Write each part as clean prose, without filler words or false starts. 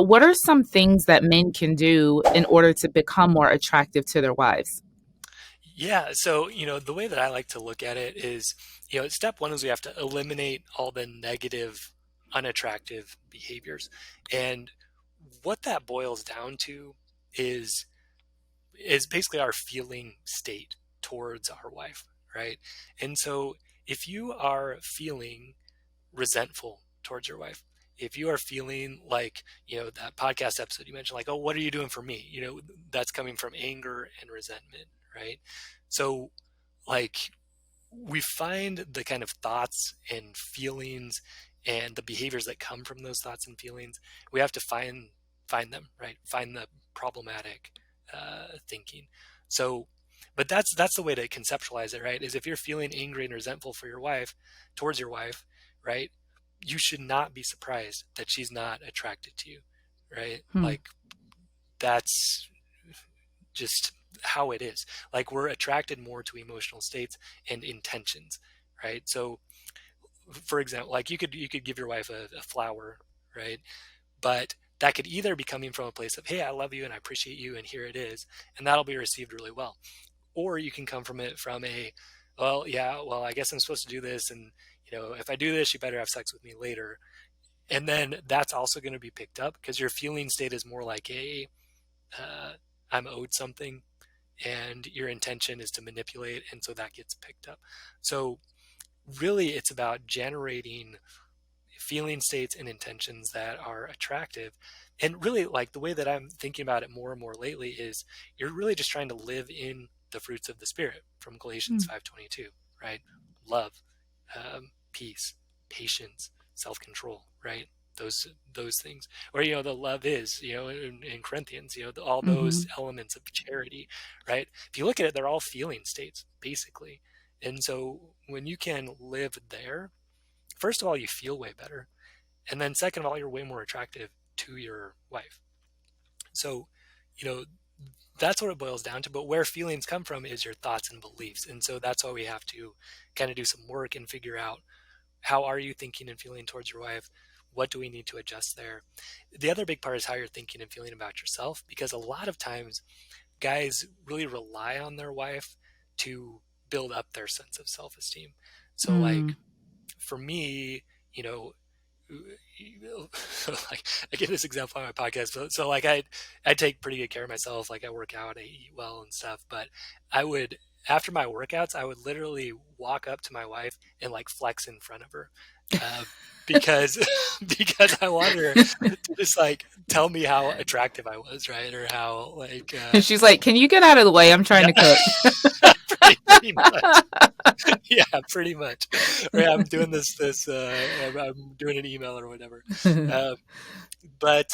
So what are some things that men can do in order to become more attractive to their wives? Yeah, so, the way that I like to look at it is, step one is we have to eliminate all the negative, unattractive behaviors. And what that boils down to is is basically our feeling state towards our wife, right? And so if you are feeling resentful towards your wife, if you are feeling like, that podcast episode you mentioned, like, oh, what are you doing for me? That's coming from anger and resentment, right? So, like, we find the kind of thoughts and feelings and the behaviors that come from those thoughts and feelings. We have to find them, right? Find the problematic thinking. So, but that's the way to conceptualize it, right? Is if you're feeling angry and resentful for your wife, towards your wife, right? You should not be surprised that she's not attracted to you, right? Hmm. Like, that's just how it is. Like, we're attracted more to emotional states and intentions, right? So, for example, like, you could give your wife a flower, right? But that could either be coming from a place of, hey, I love you and I appreciate you and here it is, and that'll be received really well. Or you can come from it from a, well, yeah, well, I guess I'm supposed to do this, and if I do this, you better have sex with me later. And then that's also going to be picked up because your feeling state is more like a, uh, I'm owed something, and your intention is to manipulate, and so that gets picked up. So really, it's about generating feeling states and intentions that are attractive. And really, like, the way that I'm thinking about it more and more lately is you're really just trying to live in the fruits of the spirit from Galatians Hmm. 5:22, right? Love, peace, patience, self-control, right? Those things. Or, the love is, in Corinthians, all those Hmm. elements of charity, right? If you look at it, they're all feeling states basically. And so when you can live there, first of all, you feel way better. And then second of all, you're way more attractive to your wife. So, you know, that's what it boils down to. But where feelings come from is your thoughts and beliefs. And so that's why we have to kind of do some work and figure out, how are you thinking and feeling towards your wife? What do we need to adjust there? The other big part is how you're thinking and feeling about yourself, because a lot of times guys really rely on their wife to build up their sense of self-esteem. So, like, Mm. for me, you know, like, I give this example on my podcast. So like, I take pretty good care of myself. Like, I work out, I eat well and stuff. But I would, after my workouts, I would literally walk up to my wife and like flex in front of her, uh, because because I want her to just like tell me how attractive I was, right? Or how, like, And she's like, "Can you get out of the way? I'm trying yeah, to cook." pretty much. Yeah, pretty much. Right, I'm doing I'm doing an email or whatever. Um, but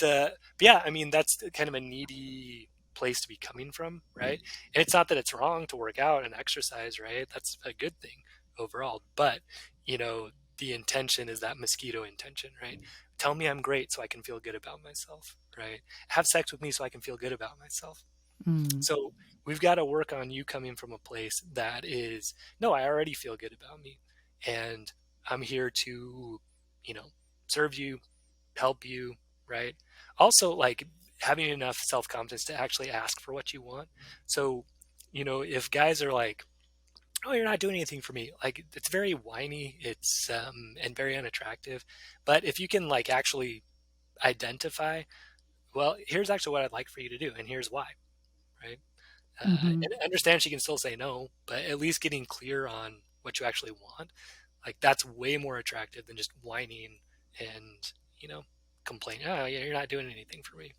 yeah, I mean, that's kind of a needy place to be coming from, right? And it's not that it's wrong to work out and exercise, right? That's a good thing overall. But, you know, the intention is that mosquito intention, right? Tell me I'm great so I can feel good about myself, right? Have sex with me so I can feel good about myself. Mm. So we've got to work on you coming from a place that is, no, I already feel good about me. And I'm here to, you know, serve you, help you, right? Also, like, having enough self confidence to actually ask for what you want. So, if guys are like, oh, you're not doing anything for me, like, it's very whiny, it's, and very unattractive. But if you can, like, actually identify, well, here's actually what I'd like for you to do, and here's why, right? Hmm. And I understand she can still say no, but at least getting clear on what you actually want, like, that's way more attractive than just whining and, you know, complaining. Oh, yeah, you're not doing anything for me.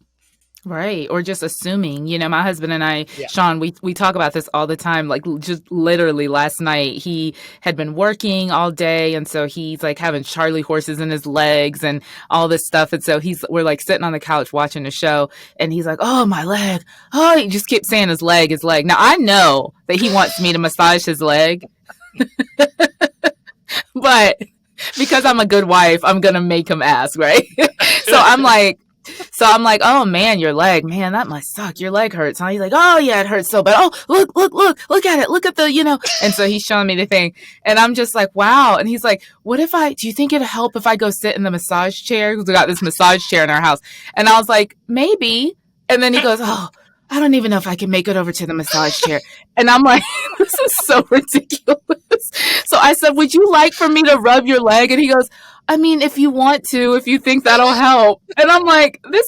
Right. Or just assuming, my husband and I, Yeah. Sean, we talk about this all the time. Like, just literally last night, he had been working all day. And so he's like having Charlie horses in his legs and all this stuff. And so we're like sitting on the couch watching the show and he's like, "Oh, my leg." Oh, he just keeps saying his leg, his leg. Now I know that he wants me to massage his leg, but because I'm a good wife, I'm going to make him ask. Right. So I'm like, So I'm like, oh man, your leg, man, that must suck. Your leg hurts, huh? He's like, oh yeah, it hurts so bad. Oh, look at it. Look at the, And so he's showing me the thing. And I'm just like, wow. And he's like, do you think it'll help if I go sit in the massage chair? Because we got this massage chair in our house. And I was like, maybe. And then he goes, oh, I don't even know if I can make it over to the massage chair. And I'm like, this is so ridiculous. So I said, would you like for me to rub your leg? And he goes, I mean, if you want to, if you think that'll help. And I'm like, this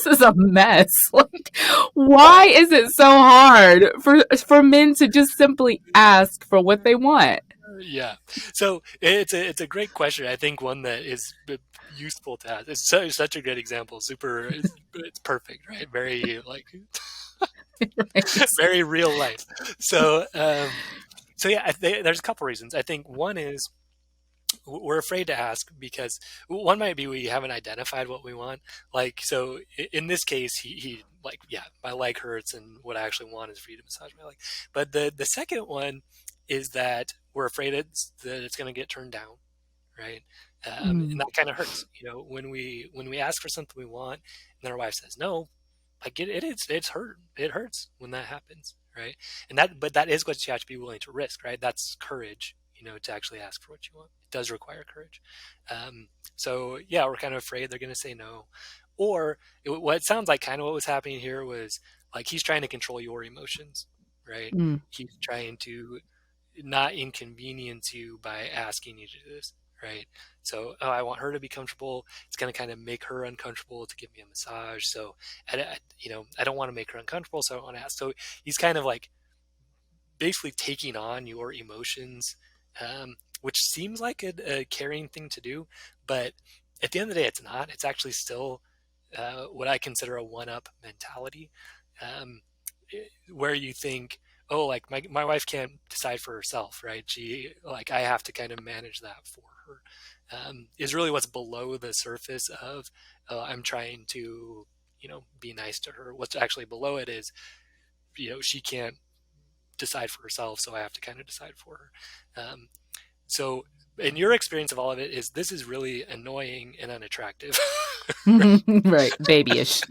is a mess. Like, why is it so hard for men to just simply ask for what they want? Yeah. So it's a great question. I think one that is useful to ask. It's such a good example. It's perfect, right? Very like very real life. So so yeah, there's a couple reasons. I think one is we're afraid to ask because one might be we haven't identified what we want. Like, so in this case, he like, yeah, my leg hurts and what I actually want is for you to massage my leg. But the second one is that we're afraid that it's going to get turned down, right? And Mm, that kind of hurts, when we ask for something we want and then our wife says no. Like it's hurt. It hurts when that happens, right? But that is what you have to be willing to risk, right? That's courage, to actually ask for what you want. It does require courage. So yeah, we're kind of afraid they're going to say no, or what sounds like kind of what was happening here was like he's trying to control your emotions, right? mm, He's trying to not inconvenience you by asking you to do this, right? So, oh, I want her to be comfortable. It's going to kind of make her uncomfortable to give me a massage. So, I don't want to make her uncomfortable, so I don't want to ask. So he's kind of like basically taking on your emotions, which seems like a caring thing to do, but at the end of the day, it's not. It's actually still what I consider a one-up mentality, um, where you think, oh, like my wife can't decide for herself, right? She like I have to kind of manage that for her. Is really what's below the surface of I'm trying to be nice to her. What's actually below it is she can't decide for herself, so I have to kind of decide for her. So in your experience of all of it is this is really annoying and unattractive. Right? right, babyish.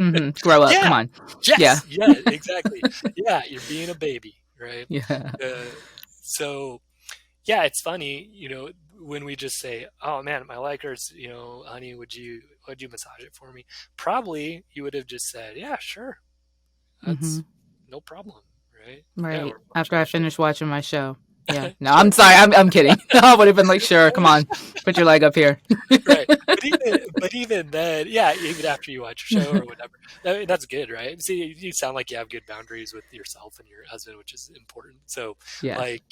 Grow up. Come Yeah. on. Yeah. Yes. Yeah. Exactly. Yeah. You're being a baby, right? Yeah. Uh, so yeah, it's funny, when we just say, "Oh man, my leg hurts," honey, would you massage it for me? Probably you would have just said, "Yeah, sure, hmm that's no problem," right? Yeah, Right. we're After watching I the show. finish watching my show. Yeah. No, Sure. I'm sorry. I'm kidding. I would have been like, sure, come on, put your leg up here. Right. But even then, yeah, even after you watch your show or whatever, that's good, right? See, you sound like you have good boundaries with yourself and your husband, which is important. So, Yeah. like,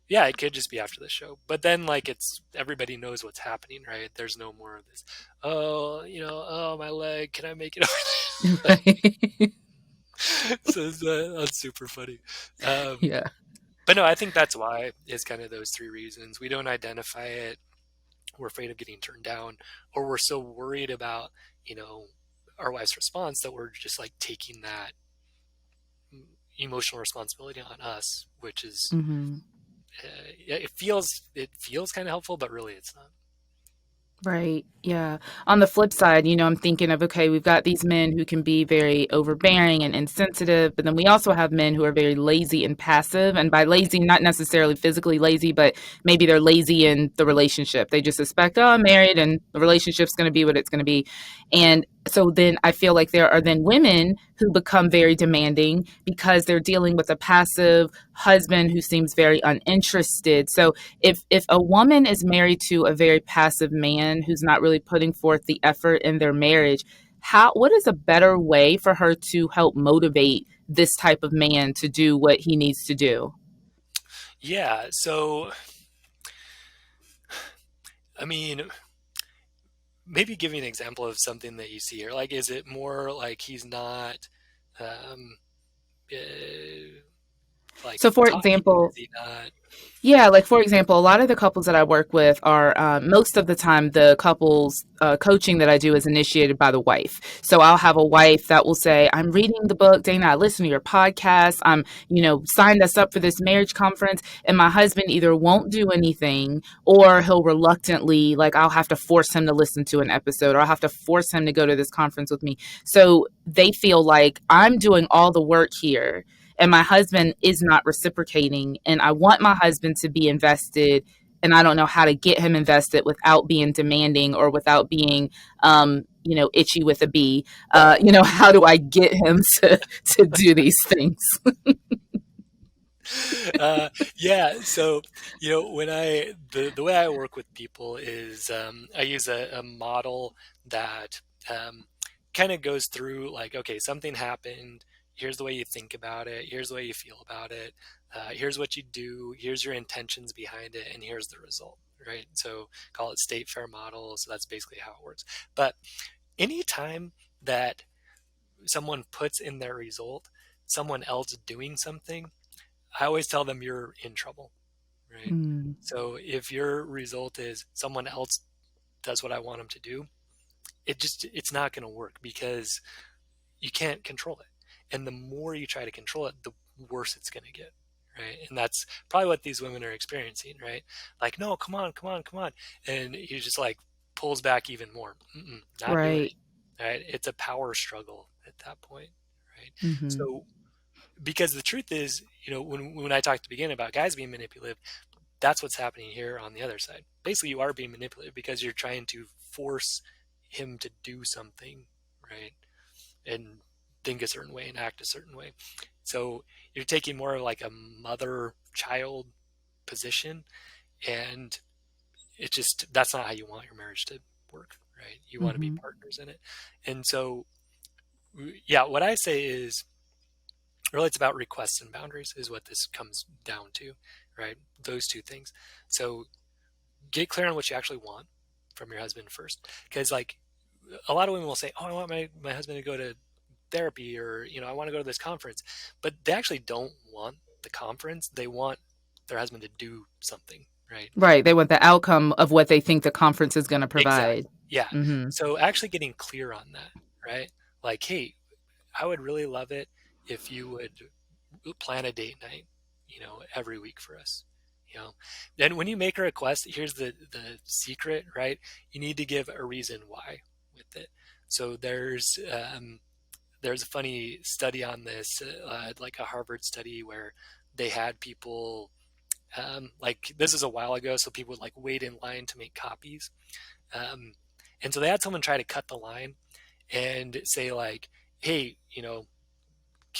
yeah, it could just be after the show. But then, like, it's everybody knows what's happening, right? There's no more of this. Oh, oh, my leg. Can I make it over there? Right. So that's super funny. Um, Yeah. but no, I think that's why is kind of those three reasons. We don't identify it, we're afraid of getting turned down, or we're so worried about you know our wife's response that we're just like taking that emotional responsibility on us, which is hmm yeah, it feels kind of helpful, but really it's not. Right. Yeah. On the flip side, I'm thinking of, okay, we've got these men who can be very overbearing and insensitive, but then we also have men who are very lazy and passive. And by lazy, not necessarily physically lazy, but maybe they're lazy in the relationship. They just suspect, oh, I'm married and the relationship's going to be what it's going to be. And so then I feel like there are then women who become very demanding because they're dealing with a passive husband who seems very uninterested. So if a woman is married to a very passive man who's not really putting forth the effort in their marriage, what is a better way for her to help motivate this type of man to do what he needs to do? Yeah, so I mean, maybe give me an example of something that you see here. Like, is it more like he's not um, uh, like So, for talking? Is example, he not? yeah, like for example, a lot of the couples that I work with are most of the time the couples coaching that I do is initiated by the wife. So I'll have a wife that will say, "I'm reading the book, Dana. I listen to your podcast. I'm, signed us up for this marriage conference," and my husband either won't do anything or he'll reluctantly, like I'll have to force him to listen to an episode or I'll have to force him to go to this conference with me. So they feel like I'm doing all the work here and my husband is not reciprocating, and I want my husband to be invested, and I don't know how to get him invested without being demanding or without being itchy with a bee. How do I get him to do these things? Yeah, so when the way I work with people is I use a model that kind of goes through like, okay, something happened. Here's the way you think about it. Here's the way you feel about it. Here's what you do. Here's your intentions behind it, and here's the result. Right. So call it state fair model. So that's basically how it works. But anytime that someone puts in their result, someone else doing something, I always tell them you're in trouble, right? Mm, So if your result is someone else does what I want them to do, it's not going to work because you can't control it. And the more you try to control it, the worse it's going to get, right? And that's probably what these women are experiencing, right? Like, no, come on, come on, come on. And he just like pulls back even more. Not doing right. it, right? It's a power struggle at that point, right? Hmm. So because the truth is, when I talked at the beginning about guys being manipulative, that's what's happening here on the other side. Basically, you are being manipulative because you're trying to force him to do something, right? And think a certain way and act a certain way. So you're taking more of like a mother child position, and it just that's not how you want your marriage to work, right? You want to be Hmm. partners in it. And so yeah, what I say is really it's about requests and boundaries is what this comes down to, right? Those two things. So get clear on what you actually want from your husband first, because like a lot of women will say, oh, I want my husband to go to therapy, or I want to go to this conference, but they actually don't want the conference. They want their husband to do something, right? Right. They want the outcome of what they think the conference is going to provide. Exactly, yeah. Hmm. So actually getting clear on that, right? Like, hey, I would really love it if you would plan a date night, every week for us. Then when you make a request, here's the secret, right? You need to give a reason why with it. So there's a funny study on this, like a Harvard study where they had people, like this is a while ago, so people would like wait in line to make copies, um, and so they had someone try to cut the line and say like, hey,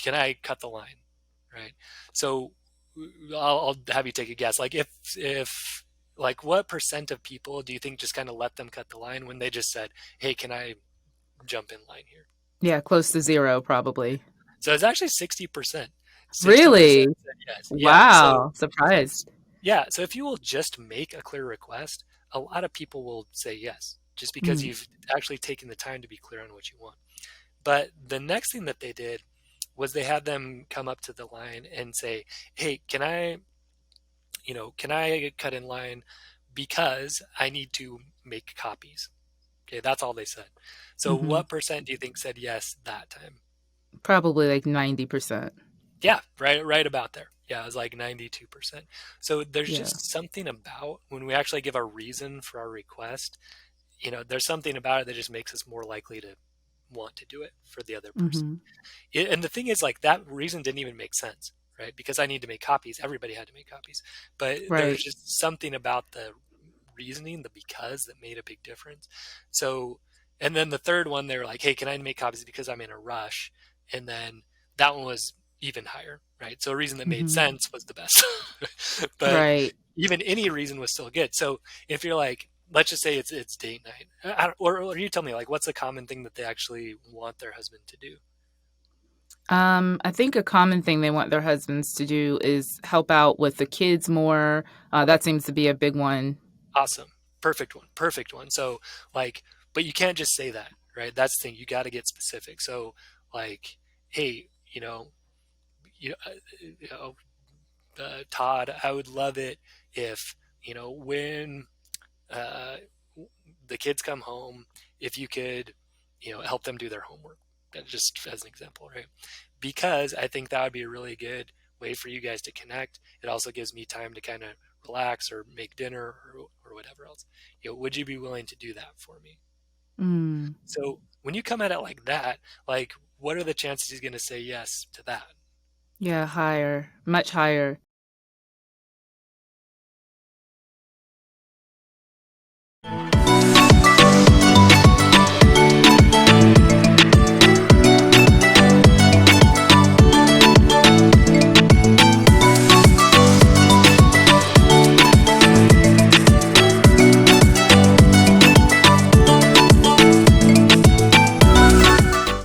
can I cut the line? Right. So I'll have you take a guess. Like if like what percent of people do you think just kind of let them cut the line when they just said, "Hey, can I jump in line here?" Yeah, close to zero, probably. So it's actually 60%. 60% Really? said yes. Yeah. So Wow. Surprised. yeah. So if you will just make a clear request, a lot of people will say yes, just because Mm, you've actually taken the time to be clear on what you want. But the next thing that they did was they had them come up to the line and say, "Hey, can I cut in line because I need to make copies?" Okay, that's all they said. So hmm. what percent do you think said yes that time? Probably like 90%. Yeah, right about there. Yeah, it was like 92%. So there's Yeah. just something about when we actually give a reason for our request, there's something about it that just makes us more likely to want to do it for the other person. Hmm. And the thing is, like, that reason didn't even make sense, right? Because I need to make copies. Everybody had to make copies. But there's Right. just something about the reasoning, the because, that made a big difference. So, and then the third one, they were like, hey, can I make copies because I'm in a rush? And then that one was even higher, right? So a reason that made Hmm. sense was the best. But Right. even any reason was still good. So if you're like, let's just say it's date night, or you tell me, like, what's a common thing that they actually want their husband to do? I think a common thing they want their husbands to do is help out with the kids more. Okay. That seems to be a big one. Awesome. Perfect one. Perfect one. So, like, but you can't just say that, right? That's the thing. You got to get specific. So, like, hey, you know, Todd, I would love it if, when uh, the kids come home, if you could, help them do their homework. Just as an example, right? Because I think that would be a really good way for you guys to connect. It also gives me time to kind of relax or make dinner or whatever else. Would you be willing to do that for me? Mm. So when you come at it like that, like, what are the chances he's going to say yes to that? Yeah, higher, much higher.